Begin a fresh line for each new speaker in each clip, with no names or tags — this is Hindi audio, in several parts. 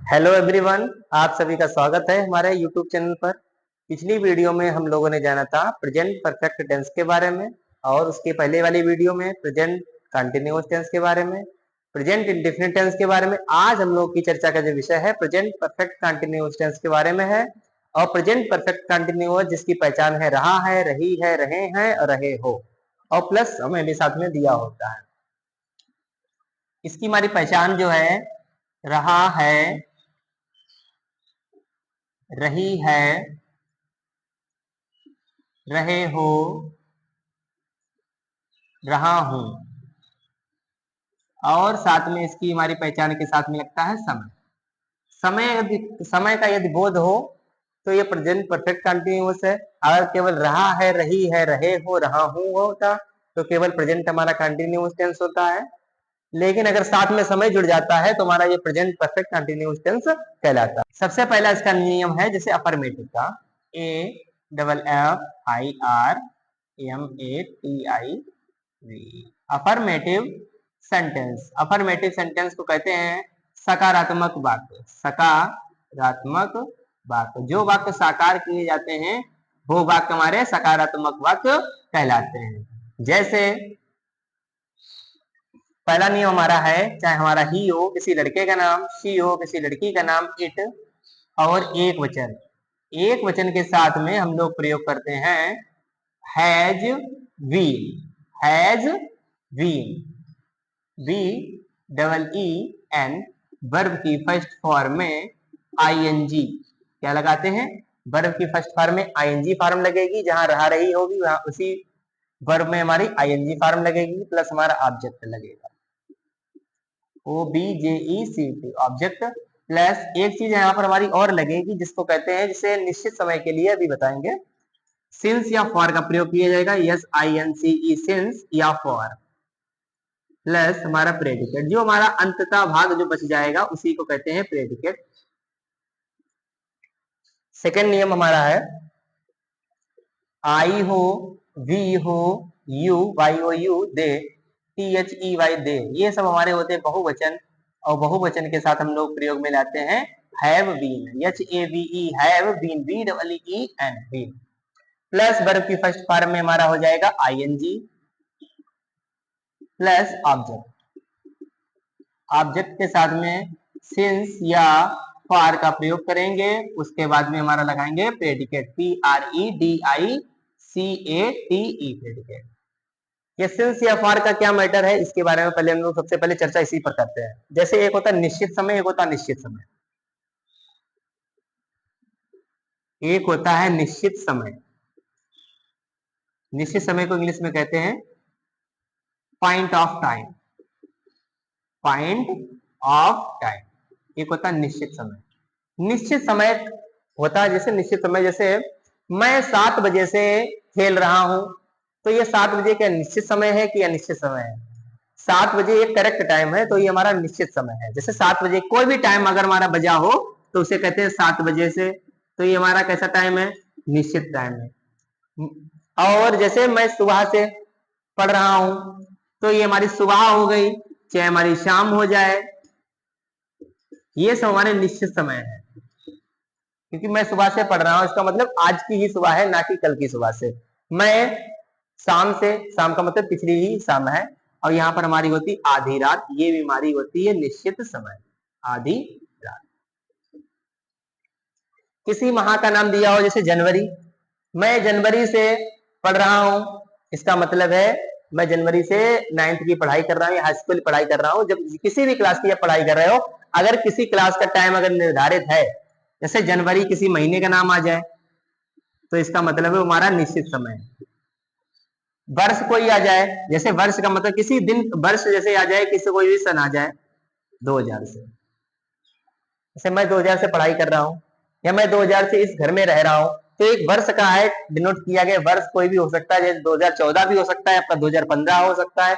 हेलो एवरीवन, आप सभी का स्वागत है हमारे यूट्यूब चैनल पर। पिछली वीडियो में हम लोगों ने जाना था प्रेजेंट परफेक्ट टेंस के बारे में, और उसके पहले वाली वीडियो में प्रेजेंट कंटिन्यूअस टेंस के बारे में, प्रेजेंट इंडेफिनिट टेंस के बारे में। आज हम लोग की चर्चा का जो विषय है प्रेजेंट परफेक्ट कंटिन्यूअस टेंस के बारे में है। और प्रेजेंट परफेक्ट कंटिन्यूअस जिसकी पहचान है रहा है, रही है, रहे हैं और रहे हो, और प्लस हमें भी साथ में दिया होता है। इसकी हमारी पहचान जो है रहा है, रही है, रहे हो, रहा हूं, और साथ में इसकी हमारी पहचान के साथ में लगता है समय। समय का यदि बोध हो तो ये प्रेजेंट परफेक्ट कंटिन्यूअस है। अगर केवल रहा है, रही है, रहे हो, रहा हूं होता तो केवल प्रेजेंट हमारा कंटिन्यूअस टेंस होता है। लेकिन अगर साथ में समय जुड़ जाता है तो हमारा ये प्रेजेंट परफेक्ट कंटिन्यूअस टेंस कहलाता है। सबसे पहला इसका नियम है जैसे अफर्मेटिव का, A double F I R M A T I V, affirmative sentence. Affirmative sentence को कहते हैं सकारात्मक वाक्य। सकारात्मक वाक्य, जो वाक्य साकार किए जाते हैं वो वाक्य हमारे सकारात्मक वाक्य कहलाते हैं। जैसे पहला नियम हमारा है, चाहे हमारा ही हो किसी लड़के का नाम, शी हो किसी लड़की का नाम, इट और एक वचन, एक वचन के साथ में हम लोग प्रयोग करते हैं has been. Has been, B double E N, verb की फर्स्ट फॉर्म में आईएनजी क्या लगाते हैं, वर्ब की फर्स्ट फॉर्म में आईएनजी फॉर्म लगेगी। जहां रहा रही होगी वहां उसी वर्ब में हमारी आईएनजी फॉर्म लगेगी, प्लस हमारा ऑब्जेक्ट लगेगा, ओ बी जे ई सी टी, ऑब्जेक्ट। प्लस एक चीज यहाँ पर हमारी और लगेगी जिसको कहते हैं, जिसे निश्चित समय के लिए अभी बताएंगे, सिंस या फॉर का प्रयोग किया जाएगा। S I N C E, since या फॉर, प्लस हमारा प्रेडिकेट। जो हमारा अंततः भाग जो बच जाएगा उसी को कहते हैं प्रेडिकेट। सेकेंड नियम हमारा है आई हो, वी हो, you Y O U, they T H E Y, they, ये सब हमारे होते हैं बहुवचन। और बहुवचन के साथ हम लोग प्रयोग में लाते हैं have been, H A V E, have been, B double E N, been, plus verb की फर्स्ट फॉर्म में हमारा हो जाएगा आईएनजी प्लस ऑब्जेक्ट। ऑब्जेक्ट के साथ में सिंस या फॉर का प्रयोग करेंगे, उसके बाद में हमारा लगाएंगे predicate, P R E D I C A T E, predicate. ये सिंस या फॉर का क्या मैटर है इसके बारे में पहले हम लोग सबसे पहले चर्चा इसी पर करते हैं। जैसे एक होता है निश्चित समय, एक होता है अनिश्चित समय। एक होता है निश्चित समय, निश्चित समय को इंग्लिश में कहते हैं point of time, point of time. एक होता है निश्चित समय। निश्चित समय होता है जैसे निश्चित समय, जैसे मैं 7 बजे से खेल रहा हूं, तो ये 7 बजे क्या निश्चित समय है कि अनिश्चित समय है? 7 बजे एक करेक्ट टाइम है तो ये हमारा निश्चित समय है। जैसे 7 बजे कोई भी टाइम अगर हमारा बजा हो तो उसे कहते हैं 7 बजे से, तो ये हमारा कैसा टाइम है? निश्चित टाइम है। और जैसे मैं सुबह से पढ़ रहा हूं तो ये हमारी सुबह हो गई, चाहे हमारी शाम हो जाए, ये सब हमारे निश्चित समय है। क्योंकि मैं सुबह से पढ़ रहा हूं इसका मतलब आज की ही सुबह है, ना कि कल की सुबह से। मैं शाम से, शाम का मतलब पिछली ही शाम है, और यहाँ पर हमारी होती आधी रात, ये भी हमारी होती है निश्चित समय, आधी रात। किसी माह का नाम दिया हो जैसे जनवरी, मैं जनवरी से पढ़ रहा हूं, इसका मतलब है मैं जनवरी से 9th की पढ़ाई कर रहा हूँ या हाई स्कूल की पढ़ाई कर रहा हूँ। जब किसी भी क्लास की आप पढ़ाई कर रहे हो, अगर किसी क्लास का टाइम अगर निर्धारित है, जैसे जनवरी किसी महीने का नाम आ जाए तो इसका मतलब है हमारा निश्चित समय है। वर्ष कोई आ जाए, जैसे वर्ष का मतलब किसी दिन, वर्ष जैसे आ जाए, किसी कोई भी सन आ जाए 2000 से, जैसे मैं 2000 से पढ़ाई कर रहा हूँ या मैं 2000 से इस घर में रह रहा हूँ, तो एक वर्ष का है डिनोट किया गया। वर्ष कोई भी हो सकता है, जैसे 2014 भी हो सकता है, आपका 2015 हो सकता है,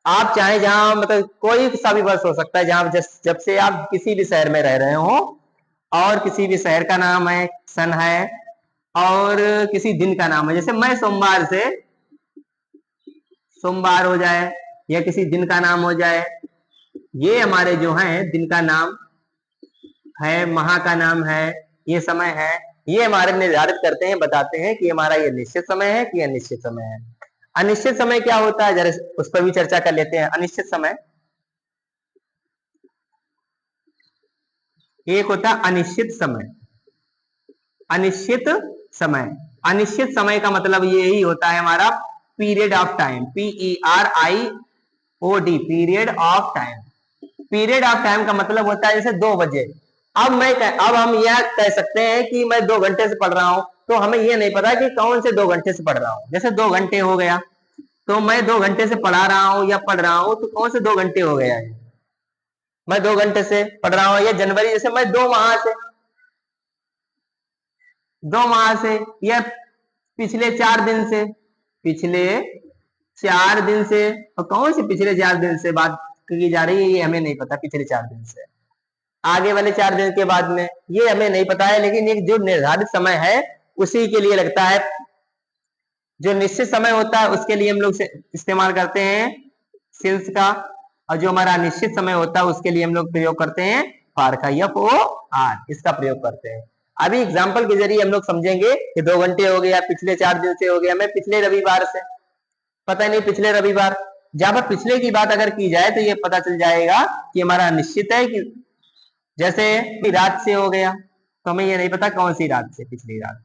आप चाहे जहां मतलब कोई सा भी वर्ष हो सकता है, जहां जब से आप किसी भी शहर में रह रहे हो, और किसी भी शहर का नाम है, सन है, और किसी दिन का नाम है। जैसे मैं सोमवार से, सोमवार हो जाए या किसी दिन का नाम हो जाए, ये हमारे जो है दिन का नाम है, माह का नाम है, ये समय है, ये हमारे निर्धारित करते हैं, बताते हैं कि हमारा ये निश्चित समय है कि अनिश्चित समय है। अनिश्चित समय क्या होता है, जरा उस पर भी चर्चा कर लेते हैं। अनिश्चित समय, एक होता है अनिश्चित समय। अनिश्चित समय, अनिश्चित समय का मतलब यही होता है हमारा period of time, PERIOD, period of time. Period of time का मतलब होता है जैसे 2 बजे। अब हम यह कह सकते हैं कि मैं 2 घंटे से पढ़ रहा हूं, तो हमें यह नहीं पता कि कौन से 2 घंटे से पढ़ रहा हूं। जैसे 2 घंटे हो गया, तो मैं 2 घंटे से पढ़ा रहा हूं या पढ़ रहा हूं, तो कौन से 2 घंटे हो गया है, मैं 2 घंटे से पढ़ रहा हूं। या जनवरी, जैसे मैं 2 माह से, 2 माह से, या पिछले 4 दिन से, पिछले 4 दिन से। और कौन से पिछले 4 दिन से बात की जा रही है, ये हमें नहीं पता। पिछले 4 दिन से आगे वाले 4 दिन के बाद में, ये हमें नहीं पता है। लेकिन एक जो निर्धारित समय है उसी के लिए लगता है। जो निश्चित समय होता है उसके लिए हम लोग इस्तेमाल करते हैं सिंस का, और जो हमारा अनिश्चित समय होता है उसके लिए हम लोग प्रयोग करते हैं फार का, FOR, इसका प्रयोग करते हैं। अभी एग्जाम्पल के जरिए हम लोग समझेंगे कि 2 घंटे हो गया, पिछले 4 दिन से हो गया, मैं पिछले रविवार से, पता नहीं पिछले रविवार। जहां पर पिछले की बात अगर की जाए तो ये पता चल जाएगा कि हमारा निश्चित है। कि जैसे रात से हो गया, तो हमें ये नहीं पता कौन सी रात से, पिछली रात।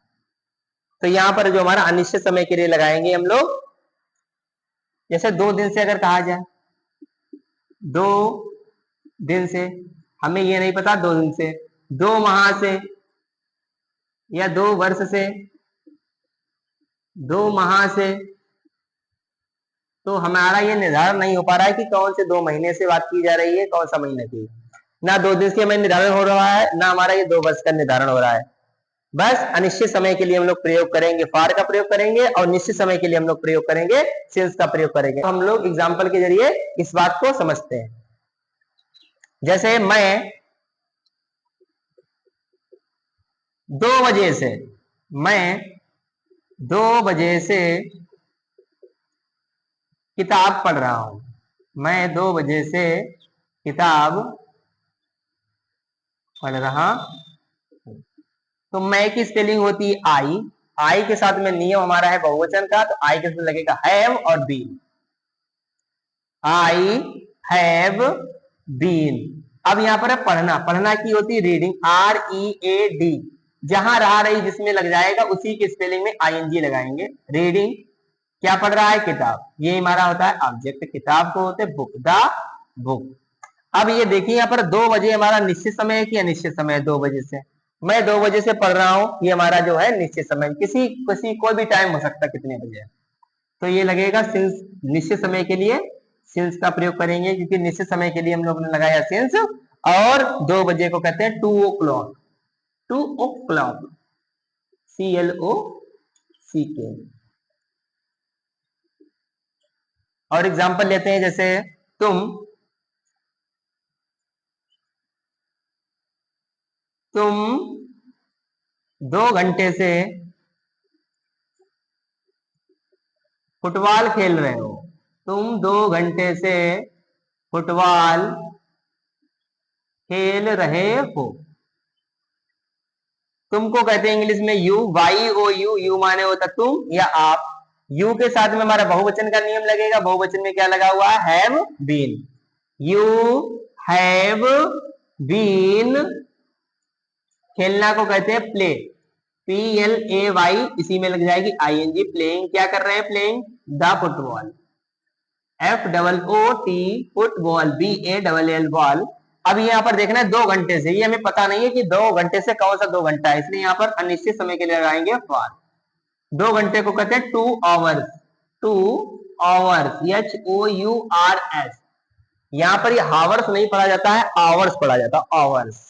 तो यहाँ पर जो हमारा अनिश्चित समय के लिए लगाएंगे हम लोग, जैसे 2 दिन से अगर कहा जाए, 2 दिन से, हमें ये नहीं पता 2 दिन से, 2 माह से, या 2 वर्ष से, 2 माह से, तो हमारा ये निर्धारण नहीं हो पा रहा है कि कौन से 2 महीने से बात की जा रही है, कौन सा महीना की। ना 2 दिन से हमें निर्धारण हो रहा है, ना हमारा ये 2 वर्ष का निर्धारण हो रहा है। बस अनिश्चित समय के लिए हम लोग प्रयोग करेंगे फार का प्रयोग करेंगे, और निश्चित समय के लिए हम लोग प्रयोग करेंगे सिंस का प्रयोग करेंगे। तो हम लोग एग्जाम्पल के जरिए इस बात को समझते हैं। जैसे मैं 2 बजे से, मैं 2 बजे से किताब पढ़ रहा हूं, मैं 2 बजे से किताब पढ़ रहा हूं। तो मैं की स्पेलिंग होती है आई, आई के साथ में नियम हमारा है बहुवचन का, तो आई के साथ लगेगा हैव और बीन। I have been. अब यहाँ पर है पढ़ना, पढ़ना की होती है रीडिंग, READ। जहां रहा रही जिसमें लग जाएगा उसी के स्पेलिंग में ING लगाएंगे। रीडिंग, क्या पढ़ रहा है, किताब। ये हमारा होता है ऑब्जेक्ट, किताब को होते बुक, द बुक। अब ये देखिए यहाँ पर 2 बजे हमारा निश्चित समय है कि अनिश्चित समय है। 2 बजे से, मैं 2 बजे से पढ़ रहा हूं, ये हमारा जो है निश्चित समय। किसी किसी कोई भी टाइम हो सकता है, कितने बजे, तो ये लगेगा सिंस। निश्चित समय के लिए सिंस का प्रयोग करेंगे, क्योंकि निश्चित समय के लिए हम लोग ने लगाया सिंस। और 2 बजे को कहते हैं 2 o'clock, 2 o'clock, CLOCK। और एग्जांपल लेते हैं, जैसे तुम 2 घंटे से फुटबॉल खेल रहे हो, तुम 2 घंटे से फुटबॉल खेल रहे हो। तुमको कहते हैं इंग्लिश में यू, YOU, यू माने होता तुम या आप। यू के साथ में हमारा बहुवचन का नियम लगेगा। बहुवचन में क्या लगा हुआ है, have been. You have been. खेलना को कहते हैं प्ले, PLAY, इसी में लग जाएगी ING। प्लेइंग, क्या कर रहे हैं, playing the football, FOOT, football, BALL, ball. अब यहाँ पर देखना है 2 घंटे से, ये हमें पता नहीं है कि 2 घंटे से कौन सा 2 घंटा है, इसलिए यहाँ पर अनिश्चित समय के लिए लगाएंगे फॉर। 2 घंटे को कहते हैं 2 hours, 2 hours, HOURS। यहाँ पर ये हावर्स नहीं पढ़ा जाता है, आवर्स पढ़ा जाता है, आवर्स।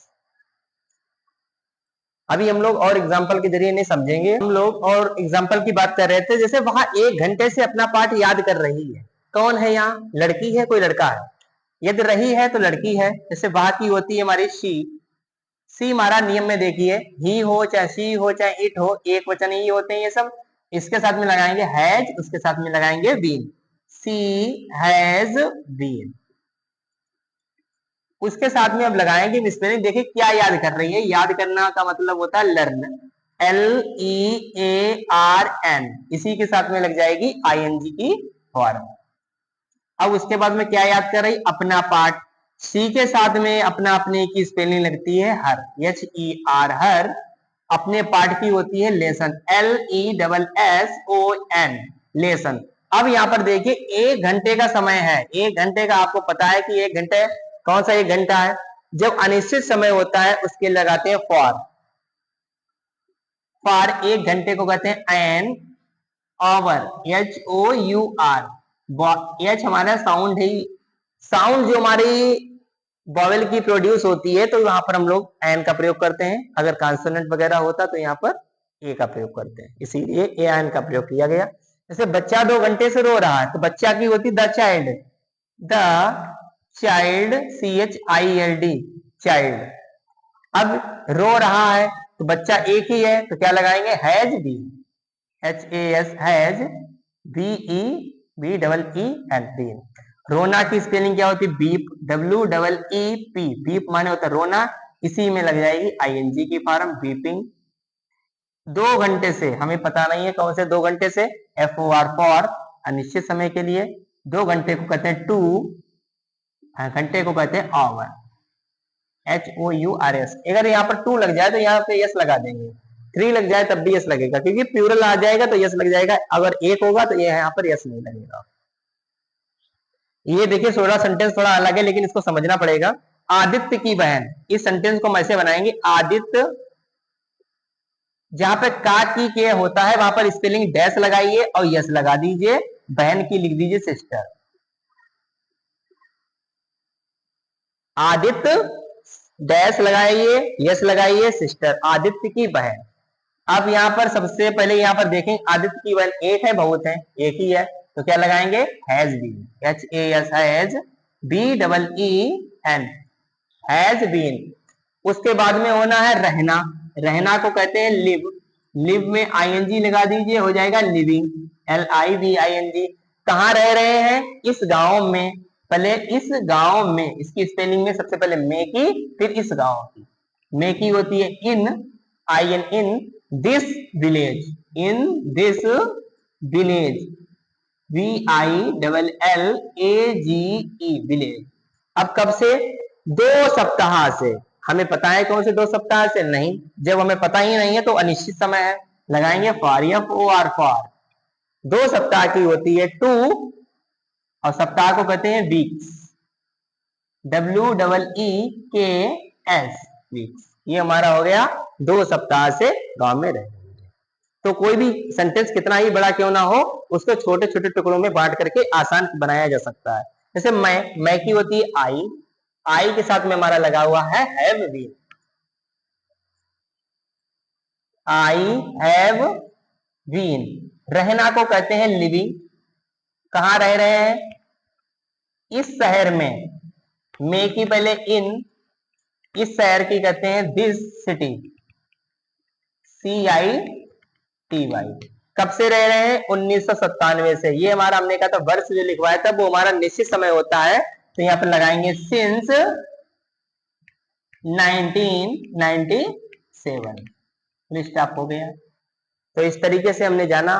अभी हम लोग और एग्जाम्पल के जरिए नहीं समझेंगे। हम लोग और एग्जाम्पल की बात कर रहे थे, जैसे वहां 1 घंटे से अपना पाठ याद कर रही है। कौन है यहाँ, लड़की है, कोई लड़का है। यदि रही है तो लड़की है। जैसे वहां की होती है हमारी सी हमारा नियम में देखिए, ही हो चाहे सी हो चाहे इट हो, एक वचन ही होते हैं ये सब। इसके साथ में लगाएंगे हैज, उसके साथ में लगाएंगे बीन, सी हैज बीन। उसके साथ में अब लगाएंगे स्पेलिंग। देखिए क्या याद कर रही है, याद करना का मतलब होता है लर्न, LEARN, इसी के साथ में लग जाएगी ING की फॉर्म। अब उसके बाद में क्या याद कर रही, अपना पार्ट, सी के साथ में अपना अपने की स्पेलिंग लगती है हर, HER हर। अपने पार्ट की होती है लेसन, LESSON लेसन। अब यहाँ पर देखिए 1 घंटे का समय है, 1 घंटे का आपको पता है कि 1 घंटे कौन सा 1 घंटा है, जब अनिश्चित समय होता है उसके लगाते हैं फॉर 1 घंटे को कहते हैं एन आवर, HOUR। एच हमारा साउंड है, साउंड जो हमारी वॉवेल की प्रोड्यूस होती है तो यहाँ पर हम लोग एन का प्रयोग करते हैं, अगर कॉन्सोनेंट वगैरह होता तो यहाँ पर ए का प्रयोग करते हैं, इसीलिए ए एन का प्रयोग किया गया। जैसे बच्चा 2 घंटे से रो रहा है तो बच्चा की होती the child, the child, CHILD child. अब रो रहा है तो बच्चा एक ही है तो क्या लगाएंगे, has been, HAS has, BEEN been. रोना की स्पेलिंग क्या होती है, बीप, WEEP, बीप माने होता है रोना, इसी में लग जाएगी ING की फॉर्म, बीपिंग। 2 घंटे से हमें पता नहीं है कौन से 2 घंटे से, FOR फॉर अनिश्चित समय के लिए, 2 घंटे को कहते हैं 2, घंटे को कहते हैं आवर, HOURS। अगर यहाँ पर 2 लग जाए तो यहाँ पे यस लगा देंगे, 3 लग जाए तब भी यस लगेगा, क्योंकि प्लूरल आ जाएगा तो यस लग जाएगा, अगर 1 होगा तो ये यहाँ पर यस नहीं लगेगा। ये देखिए 16 सेंटेंस थोड़ा अलग है लेकिन इसको समझना पड़ेगा। आदित्य की बहन, इस सेंटेंस को हम ऐसे बनाएंगे, आदित्य, जहां पे का की के होता है वहां पर स्पेलिंग डैश लगाइए और यस लगा दीजिए, बहन की लिख दीजिए सिस्टर। आदित्य डैश लगाइए, यस लगाइए, सिस्टर, आदित्य की बहन। अब यहाँ पर सबसे पहले यहाँ पर देखें, आदित्य की बहन एक है बहुत है, एक ही है, तो क्या लगाएंगे, has been, HAS has, BEEN has been. उसके बाद में होना है रहना, रहना को कहते हैं लिव, लिव में ING लगा दीजिए, हो जाएगा लिविंग, LIVING। कहाँ रह रहे हैं, इस गांव में, पहले इस गांव में, इसकी स्पेलिंग में सबसे पहले मे की फिर इस गांव की, मे की होती है in, in this village, in this village, VILLAGE village. अब कब से, 2 सप्ताह से, हमें पता है कौन से 2 सप्ताह से, नहीं, जब हमें पता ही नहीं है तो अनिश्चित समय है, लगाएंगे FOR फॉर। 2 सप्ताह की होती है 2, और सप्ताह को कहते हैं वीक्स, WEEKS वीक्स। ये हमारा हो गया 2 सप्ताह से गांव में रह। तो कोई भी सेंटेंस कितना ही बड़ा क्यों ना हो उसको छोटे छोटे टुकड़ों में बांट करके आसान बनाया जा सकता है। जैसे मैं की होती है आई के साथ में हमारा लगा हुआ है have been, I have been. रहना को कहते हैं लिविंग, कहाँ रह रहे हैं, इस शहर में, मे की पहले इन, इस शहर की कहते हैं दिस सिटी, CITY। कब से रह रहे हैं, 1997 से। ये हमारा हमने कहा था वर्ष जो लिखवाया था वो हमारा निश्चित समय होता है, तो यहाँ पर लगाएंगे सिंस 1997। स्टॉप हो गया। तो इस तरीके से हमने जाना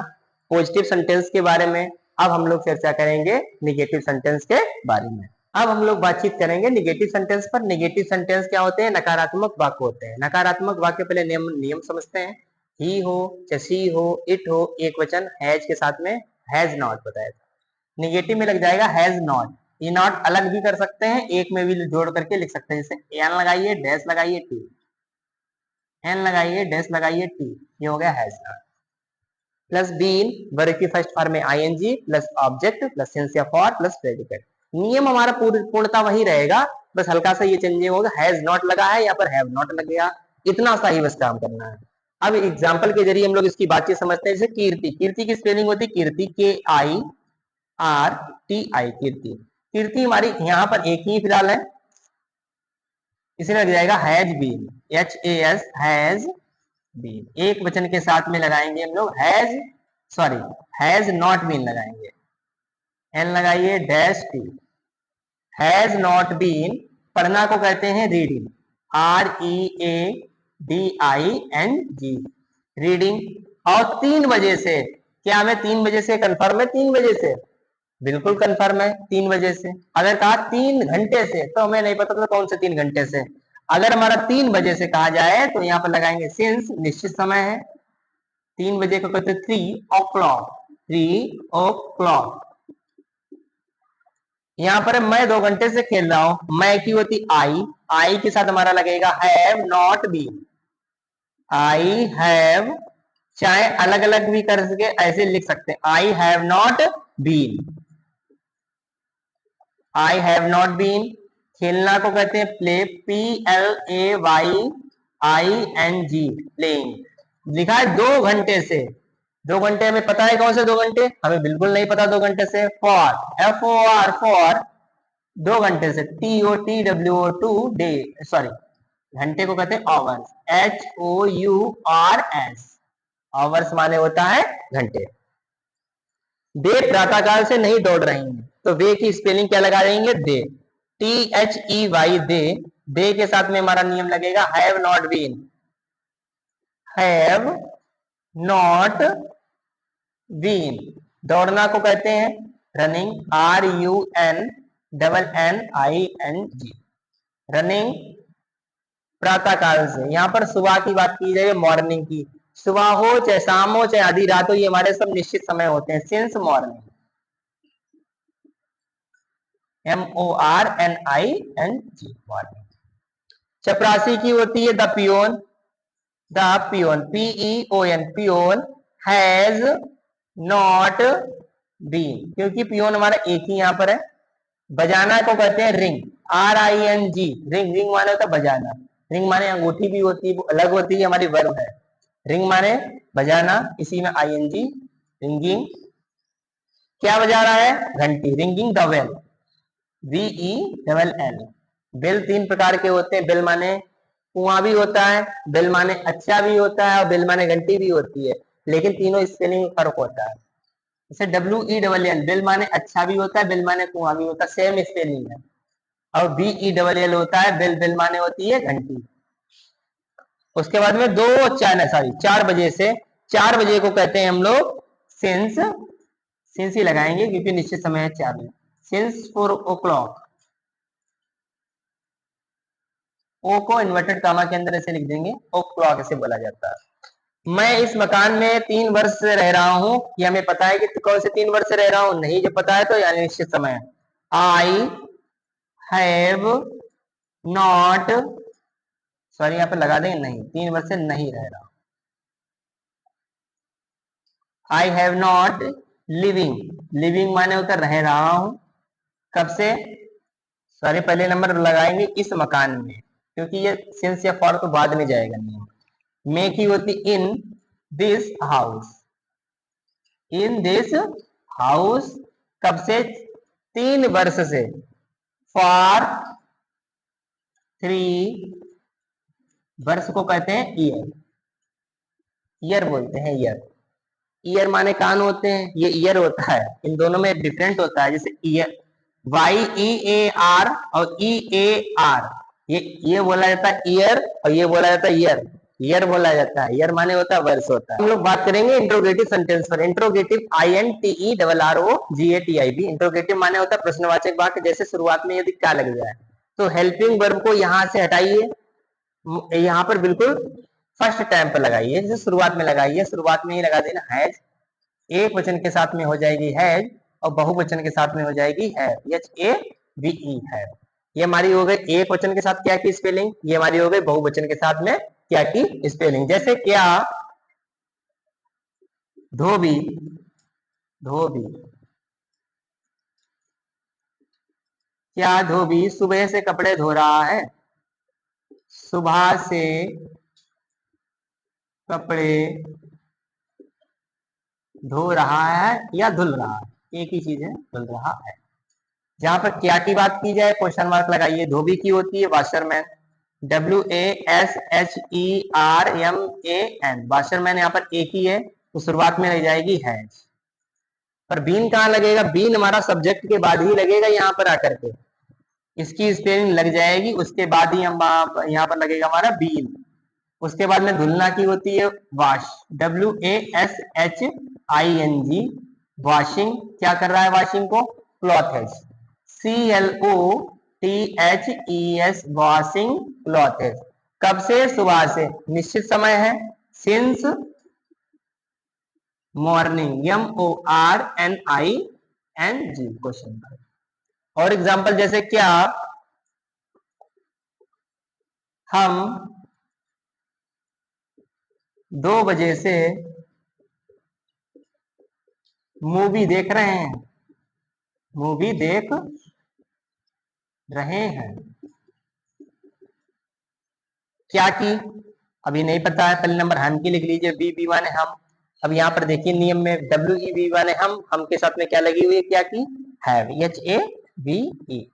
पॉजिटिव सेंटेंस के बारे में। अब हम लोग चर्चा करेंगे निगेटिव सेंटेंस के बारे में। अब हम लोग बातचीत करेंगे निगेटिव सेंटेंस पर। निगेटिव सेंटेंस क्या होते हैं, नकारात्मक वाक्य होते हैं। नकारात्मक वाक्य पहले नियम समझते हैं। ही हो, शी हो, इट हो, एक वचन, हैज के साथ में हैज नॉट बताया था। निगेटिव में लग जाएगा हैज नॉट। ये नॉट अलग भी कर सकते हैं, एक में भी जोड़ करके लिख सकते हैं, जैसे एन लगाइए, डैश लगाइए, टी, एन लगाइए, डैश लगाइए, टी, ये हो गया has not. Plus been, verb की फर्स्ट फॉर्म में ING, plus object, plus since या फॉर, प्लस प्रेडिकेट। नियम हमारा पूर्णता वही रहेगा, बस हल्का सा ये चेंजिंग होगा, हैज नॉट लगा है, यहाँ पर हैव नॉट लग गया, इतना सा ही बस काम करना है। अब एग्जाम्पल के जरिए हम लोग इसकी बातचीत समझते हैं। जैसे कीर्ति, कीर्ति की स्पेलिंग होती है कीर्ति, KIRTI, कीर्ति। कीर्ति हमारी यहाँ पर एक ही फिलहाल है, इसलिए लग जाएगा has been, HAS has been. एक वचन के साथ में लगाएंगे हम लोग हैज नॉट बीन लगाएंगे, एन लगाइए, dash T, has not been पढ़ना को कहते हैं रीडिंग, READING, रीडिंग। और 3 बजे से, क्या हमें 3 बजे से कंफर्म है? 3 बजे से बिल्कुल कंफर्म है, 3 बजे से। अगर कहा 3 घंटे से तो हमें नहीं पता था कौन से 3 घंटे से। अगर हमारा 3 बजे से कहा जाए तो यहाँ पर लगाएंगे सिंस, निश्चित समय है। 3 बजे को कहते 3 o'clock, 3 o'clock। यहाँ पर मैं 2 घंटे से खेल रहा हूं, मैं की होती आई के साथ हमारा लगेगा have not been, I have, चाहे अलग अलग भी कर सके ऐसे लिख सकते हैं, I have not been, I have not been. खेलना को कहते हैं प्ले, PLAYING, प्लेइंग। लिखा है 2 घंटे से, 2 घंटे हमें पता है कौन से 2 घंटे? हमें बिल्कुल नहीं पता 2 घंटे से। फॉर, FOR, फॉर 2 घंटे से, TOTWO2 डे, सॉरी घंटे को कहते हैं आवर्स, HOURS, आवर्स माने होता है घंटे। वे प्रातःकाल से नहीं दौड़ रही हैं, तो वे की स्पेलिंग क्या लगा देंगे? दे, THEY, दे के साथ में हमारा नियम लगेगा have not been, have not been. दौड़ना को कहते हैं रनिंग, RUNNING, रनिंग प्रातःकाल से। यहाँ पर सुबह की बात की जाए, मॉर्निंग की, सुबह हो चाहे शाम हो चाहे आधी रात हो, ये हमारे सब निश्चित समय होते हैं। Since morning, MORNING, morning. चपरासी की होती है the peon, PEON, peon has not been, क्योंकि पियोन हमारा एक ही यहाँ पर है। बजाना को कहते हैं रिंग, RING, रिंग, रिंग माने होता है बजाना, रिंग माने अंगूठी भी होती है, अलग होती है, हमारी वर्ब है। रिंग माने बजाना, इसी में ING, रिंगिंग। क्या बजा रहा है? घंटी, ringing the bell, BELL। Bell 3 प्रकार के होते हैं, बेल माने कुआं भी होता है, बेल माने अच्छा भी होता है, और बेल माने घंटी भी होती है, लेकिन तीनों स्पेलिंग में फर्क होता है। जैसे WELL, बेल माने अच्छा भी होता है, बेल माने कुआं भी होता है, सेम स्पेलिंग है। और BELL होता है, बेल, बेल माने होती है घंटी। उसके बाद में 4 बजे से, 4 बजे को कहते हैं हम लोग सिंस, सिंस ही लगाएंगे क्योंकि निश्चित समय है 4 बजे। सिंस 4 o'clock, ओ को इन्वर्टेड कामा के अंदर ऐसे लिख देंगे, ओ क्लॉक ऐसे बोला जाता है। मैं इस मकान में 3 वर्ष से रह रहा हूं, ये हमें पता है कि कौन से 3 वर्ष से रह रहा हूं, नहीं जो पता है तो यानी निश्चित समय है। आई हैव नॉट, सॉरी यहाँ पे लगा देंगे नहीं, 3 वर्ष से नहीं रह रहा हूं। आई हैव नॉट लिविंग, लिविंग माने होता रह रहा हूं, कब से? सॉरी पहले नंबर लगाएंगे इस मकान में, क्योंकि ये सिंस या फॉर तो बाद में जाएगा नियम। मे की होती in this house, in this house, कब से? 3 वर्ष से। फॉर 3, वर्ष को कहते हैं ईयर, ईयर बोलते हैं, ईयर। ईयर माने कान होते हैं, ये ईयर होता है, इन दोनों में डिफरेंट होता है। जैसे ईयर, YEAR और EAR, ये बोला जाता है ईयर, और ये बोला जाता है ईयर, ईयर बोला जाता है, ईयर माने होता है वर्ष होता है। हम लोग बात करेंगे इंट्रोगेटिव सेंटेंस पर। इंट्रोगेटिव INTERROGATIV, इंट्रोगेटिव माने होता है प्रश्नवाचक वाक्य। जैसे शुरुआत में यदि क्या लग जाए तो हेल्पिंग वर्ब को यहाँ से हटाइए, यहाँ पर बिल्कुल फर्स्ट टाइम पर लगाइए, जैसे शुरुआत में लगाइए, शुरुआत में ही लगा देना हैज, एक वचन के साथ में हो जाएगी हैज, और बहुवचन के साथ में हो जाएगी है, HAVE, है। ये हमारी हो गई एक वचन के साथ क्या की स्पेलिंग, ये हमारी हो गई बहुवचन के साथ में क्या की स्पेलिंग। जैसे क्या, धोबी, धोबी, क्या धोबी सुबह से कपड़े धो रहा है? सुबह से कपड़े धो रहा है या धुल रहा है, एक ही चीज है, धुल रहा है। जहां पर क्या की बात की जाए क्वेश्चन मार्क लगाइए। धोबी की होती है वाशरमैन, WASHERMAN, वाशरमैन यहाँ पर एक ही है, तो शुरुआत में रह जाएगी हैज। पर बीन कहाँ लगेगा? बीन हमारा सब्जेक्ट के बाद ही लगेगा यहाँ पर आकर के, इसकी स्पेलिंग लग जाएगी, उसके बाद ही हम यहाँ पर लगेगा हमारा बीन। उसके बाद में धुलना की होती है वाश, WASHING, वॉशिंग। क्या कर रहा है वॉशिंग को? Clothes, CLOTHES, washing clothes. कब से? सुबह से, निश्चित समय है, since morning, MORNING, question mark. और एग्जाम्पल जैसे क्या, हम 2 बजे से मूवी देख रहे हैं, मूवी देख रहे हैं। क्या की? अभी नहीं पता है, पहले नंबर हम की लिख लीजिए, बी माने हम। अब यहाँ पर देखिए नियम में, WEB माने हम के साथ में क्या लगी हुई है? क्या की? Have, HAVE,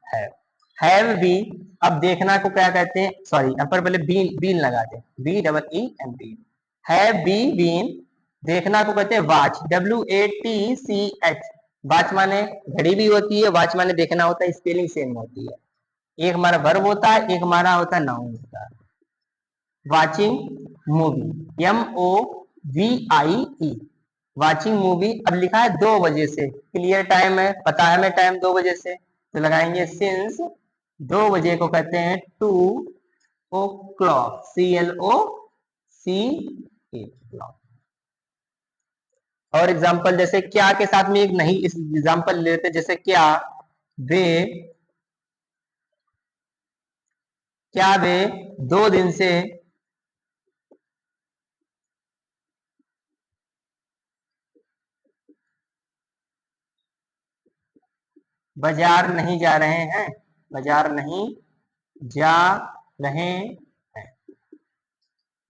have be. अब देखना को क्या कहते हैं? सॉरी, यहाँ पर पहले बीन लगाते हैं, BEEN, हैव बी बीन। देखना को कहते हैं वॉच, WATCH, वॉच माने घड़ी भी होती है, वॉच माने देखना होता है, स्पेलिंग सेम होती है। एक हमारा वर्ब होता है, एक हमारा होता है नाउन होता है। Watching movie, MOVIE, watching movie. अब लिखा है 2 बजे से, क्लियर टाइम है, पता है हमें टाइम 2 बजे से, तो लगाएंगे सिंस, 2 बजे को कहते हैं 2 o'clock, CLOCK, क्लॉक। और एग्जाम्पल जैसे क्या के साथ में एक नहीं, इस एग्जाम्पल लेते जैसे क्या वे 2 दिन से बाजार नहीं जा रहे हैं, बाजार नहीं जा रहे हैं।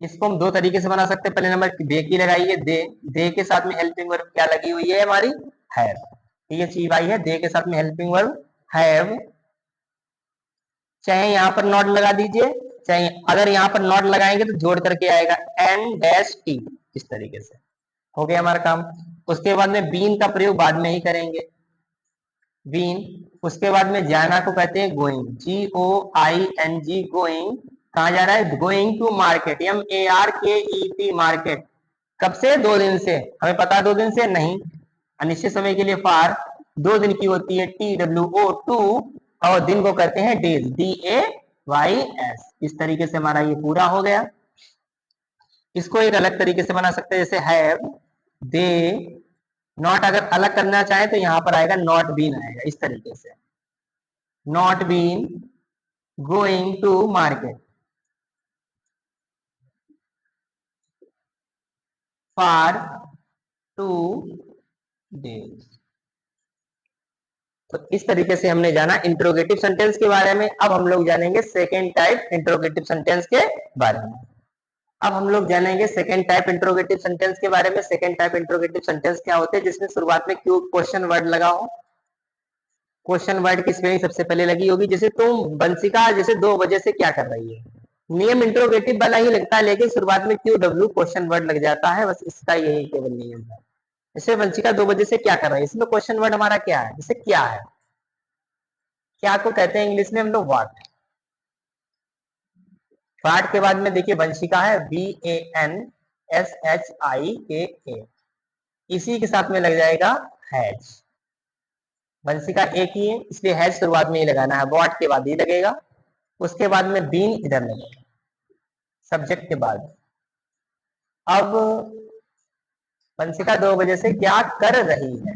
इसको हम 2 तरीके से बना सकते हैं। पहले नंबर दे की लगाइए, दे के साथ में हेल्पिंग वर्ब क्या लगी हुई है हमारी? हैव। THEY है, दे के साथ में हेल्पिंग वर्ब हैव। चाहे यहाँ पर नॉट लगा दीजिए, चाहे अगर यहाँ पर नॉट लगाएंगे तो जोड़ करके आएगा N-T, इस तरीके से हो गया हमारा काम। उसके बाद में बीन का प्रयोग बाद में ही करेंगे, बीन। उसके बाद में जाना को कहते हैं गोइंग, GOING, गोइंग। कहा जा रहा है? Going to market, MARKET, market. कब से? 2 दिन से। हमें पता है 2 दिन से नहीं, अनिश्चित समय के लिए फार 2 दिन की होती है, TWO, 2, और दिन को कहते हैं डेज, DAYS। इस तरीके से हमारा ये पूरा हो गया। इसको एक अलग तरीके से बना सकते हैं, जैसे हैव, दे। नॉट अगर अलग करना चाहे तो यहाँ पर आएगा नॉट बीन आएगा, इस तरीके से, not been going to market for 2 days. तो इस तरीके से हमने जाना इंट्रोगेटिव सेंटेंस के बारे में। अब हम लोग जानेंगे सेकेंड टाइप इंट्रोगेटिव सेंटेंस के बारे में। अब हम लोग जानेंगे सेकेंड टाइप इंट्रोगेटिव सेंटेंस के बारे में। सेकेंड टाइप इंट्रोगेटिव सेंटेंस क्या होते हैं? जिसमें शुरुआत में क्वेश्चन वर्ड लगा हो। क्वेश्चन वर्ड की स्पेलिंग सबसे पहले लगी होगी, जैसे तुम बंसिका जैसे 2 बजे से क्या कर रही है। नियम इंट्रोगेटिव वाला ही लगता है, लेकिन शुरुआत में QW क्वेश्चन वर्ड लग जाता है, बस इसका यही केवल नियम है। जैसे वंशिका 2 बजे से क्या कर रहा है, इसमें क्वेश्चन वर्ड हमारा क्या है? जैसे क्या है, क्या को कहते हैं इंग्लिश में हम लोग व्हाट। व्हाट के बाद में देखिए वंशिका है, VANSHIKA, इसी के साथ में लग जाएगा हैज। वंशिका एक ही है, इसलिए हैज शुरुआत में ही लगाना है, व्हाट के बाद ही लगेगा। उसके बाद में बीन इधर लगेगा सब्जेक्ट के बाद। अब वंशिका 2 बजे से क्या कर रही है,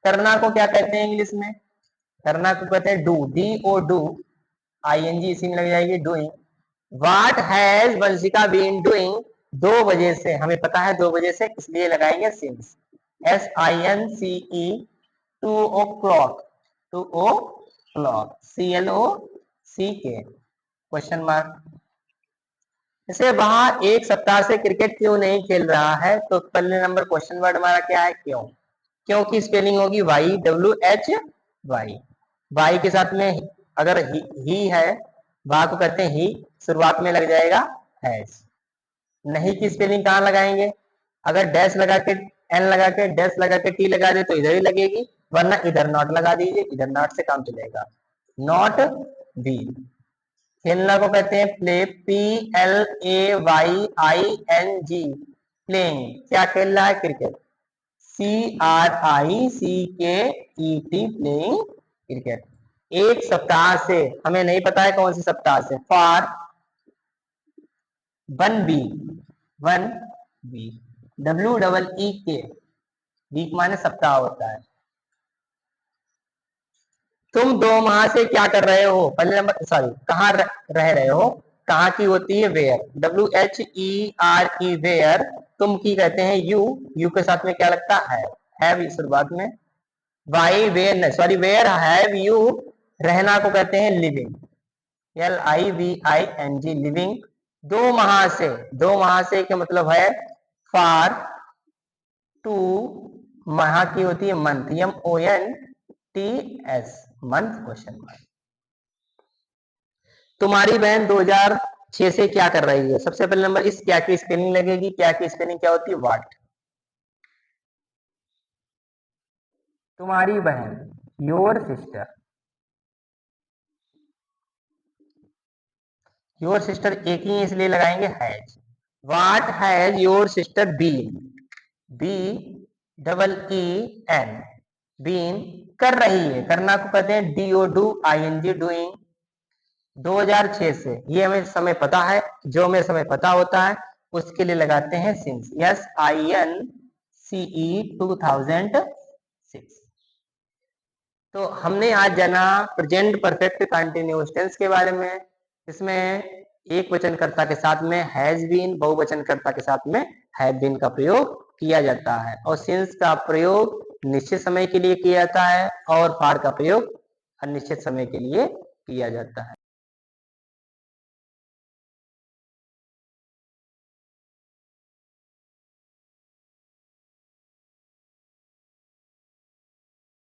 करना को क्या कहते हैं इंग्लिश में? करना को कहते हैं डू, DO, डू। ING इसी में लग जाएगी, doing. What has Vanshika been doing 2 बजे से, हमें पता है 2 बजे से, इसलिए लगाएंगे since, SINCE, 2 o'clock, 2 o'clock, CLOCK, question mark. जैसे वहां 1 सप्ताह से क्रिकेट क्यों नहीं खेल रहा है, तो पहले नंबर क्वेश्चन वर्ड हमारा क्या है? क्यों। क्यों की स्पेलिंग होगी YWHY। वाई के साथ में अगर ही है, वहां को कहते हैं ही, शुरुआत में लग जाएगा हैज। नहीं की स्पेलिंग कहाँ लगाएंगे? अगर डैश लगा के, एन लगा के, डैश लगा के टी लगा दे तो इधर ही लगेगी, वरना इधर नॉट लगा दीजिए, इधर नॉट से काम चलेगा। Not be. खेलना को कहते हैं प्ले, PLAYING, प्लेइंग, क्या खेल रहा है, क्रिकेट, CRICKET, प्लेइंग क्रिकेट। एक सप्ताह से, हमें नहीं पता है कौन से सप्ताह से, फॉर 1 वीक, WEEK, वीक माने सप्ताह होता है। तुम 2 माह से क्या कर रहे हो, पहले नंबर, सॉरी, कहाँ रह रहे हो, कहाँ की होती है वेयर, WHERE, वेयर, तुम की कहते हैं यू के साथ में क्या लगता है, हैव शुरुआत में, why where, sorry, where have you, रहना को कहते हैं लिविंग, LIVING, लिविंग। 2 माह से, 2 माह से क्या मतलब है, फॉर 2 माह की होती है month, MONTS, month, question mark. तुम्हारी बहन 2006 से क्या कर रही है, सबसे पहले नंबर, इस क्या की स्पेलिंग लगेगी, क्या की स्पेलिंग क्या होती है, व्हाट। तुम्हारी बहन, योर सिस्टर, योर सिस्टर एक ही इसलिए लगाएंगे has. What has your sister been, BEEN, been, कर रही है, करना को कहते हैं DOING, डूइंग। 2006 से, ये हमें समय पता है, जो हमें समय पता होता है उसके लिए लगाते हैं सिंस, SINCE, 2006। तो हमने आज जाना प्रेजेंट परफेक्ट कंटिन्यूअस टेंस के बारे में। इसमें एक वचनकर्ता के साथ में हैज बीन, बहुवचनकर्ता के साथ में हैव बीन का प्रयोग किया जाता है, और सिंस का प्रयोग निश्चित समय के लिए किया जाता है, और फॉर का प्रयोग अनिश्चित समय के लिए किया जाता है।